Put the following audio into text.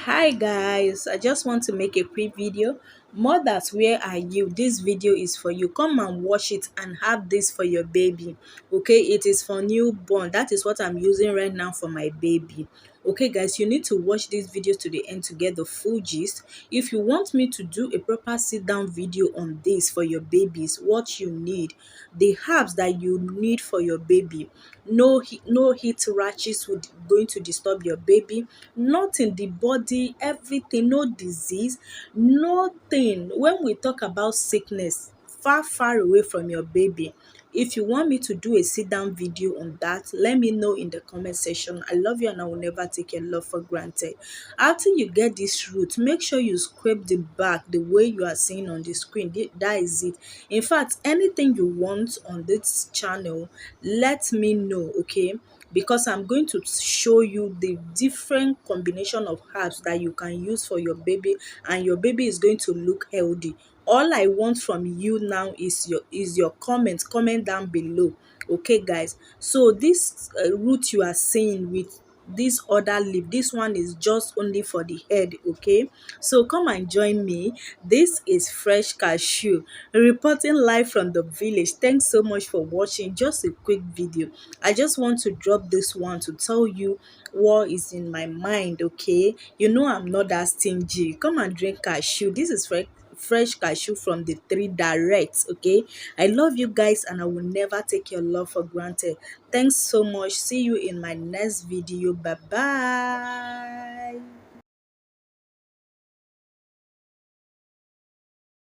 Hi guys, I just want to make a quick video. Mothers, where are you? This video is for you. Come and watch it and have this for your baby. Okay, it is for newborn. That is what I'm using right now for my baby. Okay guys, you need to watch this video to the end to get the full gist. If you want me to do a proper sit down video on this for your babies, what you need, the herbs that you need for your baby, no heat rashes would going to disturb your baby, not in the body, everything, no disease, nothing. When we talk about sickness, far away from your baby. If you want me to do a sit down video on that, let me know in the comment section. I love you and I will never take your love for granted. After you get this root, make sure you scrape the back the way you are seeing on the screen. That is it. In fact, anything you want on this channel, let me know, okay? Because I'm going to show you the different combination of herbs that you can use for your baby, and your baby is going to look healthy. All I want from you now is your comment down below. Okay guys, so this root you are seeing with this other leaf, this one is just only for the head. Okay, so come and join me. This is Fresh Cashew reporting live from the village. Thanks so much for watching. Just a quick video. I just want to drop this one to tell you what is in my mind. Okay, you know I'm not that stingy. Come and drink cashew. This is fresh cashew from the tree direct. Okay, I love you guys and I will never take your love for granted. Thanks so much. See you in my next video. Bye bye.